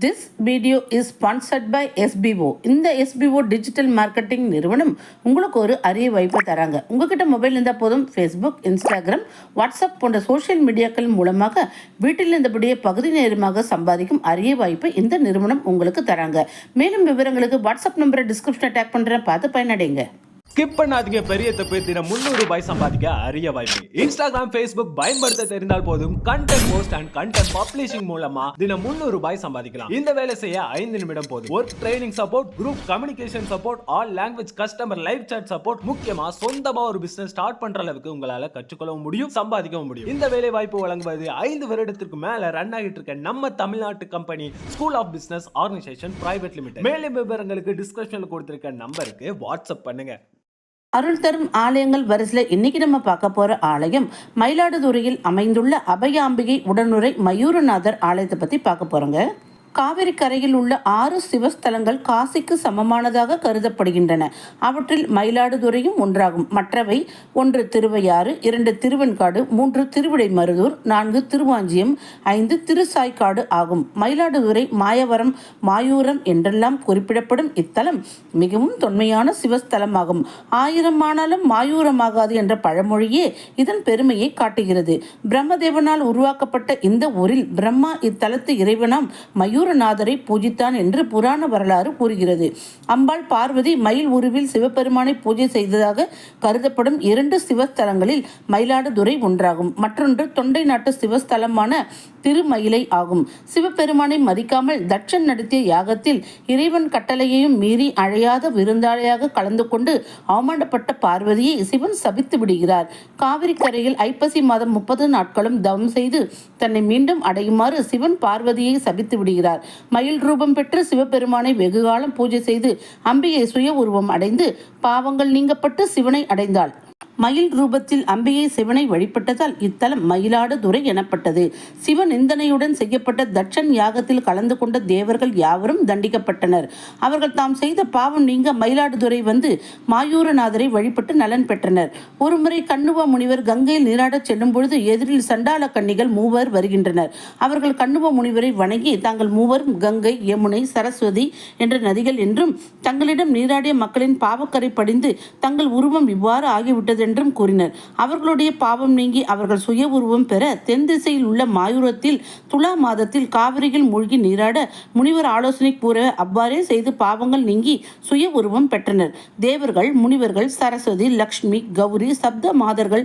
This video is sponsored by SBO. இந்த SBO digital marketing நிறுவனம் உங்களுக்கு ஒரு அரிய வாய்ப்பை தராங்க. உங்ககிட்ட மொபைல் இருந்தால் போதும், ஃபேஸ்புக், இன்ஸ்டாகிராம், வாட்ஸ்அப் போன்ற சோஷியல் மீடியாக்கள் மூலமாக வீட்டில் இருந்தபடியே பகுதி நேரமாக சம்பாதிக்கும் அரிய வாய்ப்பை இந்த நிறுவனம் உங்களுக்கு தராங்க. மேலும் விவரங்களுக்கு வாட்ஸ்அப் நம்பரை டிஸ்கிரிப்ஷனில் டேக் பண்ணுறேன், பார்த்து பயனடைங்க. ஸ்கிப் பண்ணாதீங்க. பெரிய தப்பு. தினம் 300 ரூபாய் சம்பாதிக்க அரிய வாய்ப்பு. இன்ஸ்டாகிராம், ஃபேஸ்புக் பயன்படுத்த தெரிந்தால் போதும், content post and content publishing மூலமா தினம் 300 ரூபாய் சம்பாதிக்கலாம். இந்த வேலை செய்ய 5 நிமிடம் போதும். Work training support, group communication support, all language customer live chat support, முக்கியமா சொந்தமா ஒரு பிசினஸ் ஸ்டார்ட் பண்ற அளவுக்கு உங்களால கற்றுக்கொள்ளவும் முடியும், சம்பாதிக்கவும் முடியும். இந்த வேலை வாய்ப்பு வழங்குவது 5 வருடத்திற்கு மேல ரன் ஆகிட்டு இருக்க நம்ம தமிழ்நாட்டு company school of business organisation private limited. மேலும் விவரங்களுக்கு டிஸ்கிரிப்ஷன்ல கொடுத்திருக்க நம்பருக்கு வாட்ஸ்அப் பண்ணுங்க. அருள் தரும் ஆலயங்கள் வரிசையில் இன்னைக்கு நம்ம பார்க்க போற ஆலயம் மயிலாடுதுறையில் அமைந்துள்ள அபயாம்பிகை உடனுரை மயூரநாதர் ஆலயத்தை பத்தி பார்க்க போறோங்க. காவிரி கரையில் உள்ள 6 சிவஸ்தலங்கள் காசிக்கு சமமானதாக கருதப்படுகின்றன. அவற்றில் மயிலாடுதுறையும் ஒன்றாகும். மற்றவை 1 திருவையாறு, 2 திருவெண்காடு, 3 திருவிடைமருதூர், 4 திருவாஞ்சியம், 5 திருசாய்க்காடு ஆகும். மயிலாடுதுறை, மாயவரம், மாயூரம் என்றெல்லாம் குறிப்பிடப்படும் இத்தலம் மிகவும் தொன்மையான சிவஸ்தலமாகும். 1000 ஆனாலும் மாயூரமாகாது என்ற பழமொழியே இதன் பெருமையை காட்டுகிறது. பிரம்மதேவனால் உருவாக்கப்பட்ட இந்த ஊரில் பிரம்மா இத்தலத்து இறைவனாம் மயூரநாதரை பூஜித்தான் என்று புராண வரலாறு கூறுகிறது. அம்பாள் பார்வதி மயில் உருவில் சிவபெருமானை பூஜை செய்ததாக கருதப்படும் 2 சிவஸ்தலங்களில் மயிலாடுதுறை ஒன்றாகும். மற்றொன்று தொண்டை நாட்டு சிவஸ்தலமான திருமயிலை ஆகும். சிவபெருமானை மதிக்காமல் தட்சன் நடத்திய யாகத்தில் இறைவன் கட்டளையையும் மீறி அழையாத விருந்தாளியாக கலந்து கொண்டு அவமானப்பட்ட பார்வதியை சிவன் சபித்து விடுகிறார். காவிரி கரையில் ஐப்பசி மாதம் 30 நாட்களும் தவம் செய்து தன்னை மீண்டும் அடையுமாறு சிவன் பார்வதியை சபித்து விடுகிறார். மயில் ரூபம் பெற்று சிவபெருமானை வெகுகாலம் பூஜை செய்து அம்பிகை சுய உருவம் அடைந்து பாவங்கள் நீங்கப்பட்டு சிவனை அடைந்தாள். மயில் ரூபத்தில் அம்பிகை சிவனை வழிபட்டதால் இத்தலம் மயிலாடுதுறை எனப்பட்டது. சிவ நிந்தனையுடன் செய்யப்பட்ட தட்சன் யாகத்தில் கலந்து கொண்ட தேவர்கள் யாவரும் தண்டிக்கப்பட்டனர். அவர்கள் தாம் செய்த பாவம் நீங்க மயிலாடுதுறை வந்து மாயூரநாதரை வழிபட்டு நலன் பெற்றனர். ஒருமுறை கண்ணுவ முனிவர் கங்கையில் நீராடச் செல்லும் பொழுது எதிரில் சண்டாள கன்னிகள் 3 வருகின்றனர். அவர்கள் கண்ணுவ முனிவரை வணங்கி தாங்கள் 3 கங்கை, யமுனை, சரஸ்வதி என்ற நதிகள் என்றும் தங்களிடம் நீராடிய மக்களின் பாவக்கரை படிந்து தங்கள் உருவம் இவ்வாறு ஆகிவிட்டது என்றும் கூறினர். அவர்களுடைய பாவம் நீங்கி அவர்கள் சுய உருவம் பெற தென் திசையில் உள்ள மாயூரத்தில் துலா மாதத்தில் காவிரியில் மூழ்கி நீராட முனிவர் ஆலோசனை கூற அவ்வாறே செய்து பாவங்கள் நீங்கி சுய உருவம் பெற்றனர். தேவர்கள், முனிவர்கள், சரஸ்வதி, லக்ஷ்மி, கௌரி, சப்த மாதர்கள்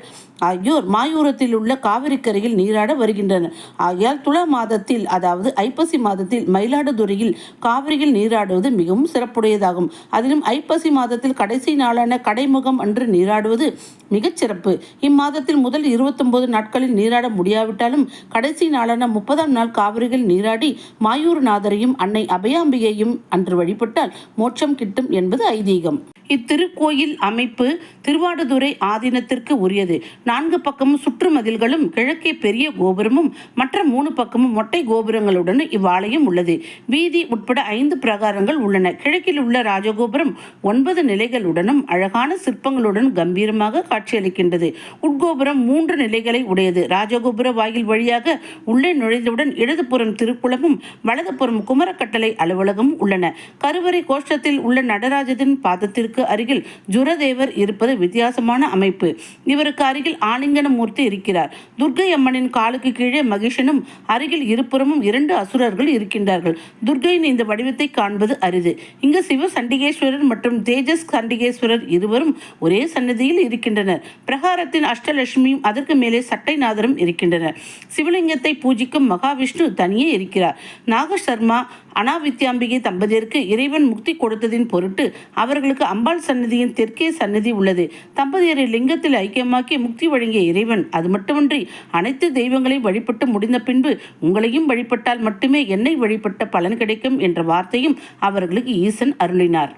ஆகியோர் மாயூரத்தில் உள்ள காவிரி கரையில் நீராட வருகின்றனர். ஆகையால் துலா மாதத்தில், அதாவது ஐப்பசி மாதத்தில் மயிலாடுதுறையில் காவிரியில் நீராடுவது மிகவும் சிறப்புடையதாகும். அதிலும் ஐப்பசி மாதத்தில் கடைசி நாளான கடைமுகம் அன்று நீராடுவது மிகச் சிறப்பு. இம்மாதத்தில் முதல் 29 நாட்களில் நீராட முடியாவிட்டாலும் கடைசி நாளான 30ஆம் நாள் காவிரியில் நீராடி மாயூரநாதரையும் அன்னை அபயாம்பிகையும் அன்று வழிபட்டால் மோட்சம் கிட்டும் என்பது ஐதீகம். இத்திருக்கோயில் அமைப்பு திருவாடுதுறை ஆதீனத்திற்கு உரியது. 4 பக்கமும் சுற்று மதில்களும் கிழக்கே பெரிய கோபுரமும் மற்ற 3 பக்கமும் மொட்டை கோபுரங்களுடன் இவ்வாலயம் உள்ளது. வீதி உட்பட 5 பிரகாரங்கள் உள்ளன. கிழக்கில் உள்ள ராஜகோபுரம் 9 நிலைகளுடனும் அழகான சிற்பங்களுடன் கம்பீரமாக காட்சியளிக்கின்றது. உட்கோபுரம் 3 நிலைகளை உடையது. ராஜகோபுர வாயில் வழியாக உள்ளே நுழைந்தவுடன் இடதுபுறம் திருக்குளமும் வலதுபுறம் குமரக்கட்டளை அலுவலகமும் உள்ளன. கருவறை கோஷ்டத்தில் உள்ள நடராஜரின் பாதத்திற்கு அருகில் ஜுரதேவர் இருப்பது வித்தியாசமான அமைப்பு. இவருக்கு அருகில் ஆலிங்கன மூர்த்தி இருக்கிறார். துர்க்கை அம்மனின் காலுக்கு கீழே மகிஷனும் அருகில் இருபுறமும் 2 அசுரர்கள் இருக்கின்றார்கள். துர்க்கையின் இந்த வடிவத்தை காண்பது அரிது. இங்கு சிவ சண்டிகேஸ்வரர் மற்றும் தேஜஸ் சண்டிகேஸ்வரர் இருவரும் ஒரே சன்னதியில் இருக்கின்றனர். பிரகாரத்தின் அஷ்டலட்சுமியும் அதற்கு மேலே சட்டைநாதரும் இருக்கின்றனர். சிவலிங்கத்தை பூஜிக்கும் மகாவிஷ்ணு தனியே இருக்கிறார். நாகசர்மா அனாவித்யாம்பிகை தம்பதியருக்கு இறைவன் முக்தி கொடுத்ததின் பொருட்டு அவர்களுக்கு அம்பாள் சன்னதியின் தெற்கே சன்னதி உள்ளது. தம்பதியரை லிங்கத்தில் ஐக்கியமாக்கி முக்தி வழங்கிய இறைவன் அது மட்டுமின்றி அனைத்து தெய்வங்களையும் வழிபட்டு முடிந்த பின்பு உங்களையும் வழிபட்டால் மட்டுமே என்னை வழிபட்ட பலன் கிடைக்கும் என்ற வார்த்தையும் அவர்களுக்கு ஈசன் அருளினார்.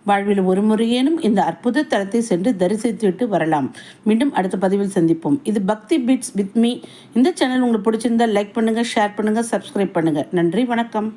வாழ்வில் ஒரு முறையேனும் இந்த அற்புத தலத்தை சென்று தரிசித்துவிட்டு வரலாம். மீண்டும் அடுத்த பதிவில் சந்திப்போம். இது பக்தி பீட்ஸ் வித் மீ. இந்த சேனல் உங்களுக்கு பிடிச்சிருந்தால் லைக் பண்ணுங்க, ஷேர் பண்ணுங்க, சப்ஸ்கிரைப் பண்ணுங்க. நன்றி, வணக்கம்.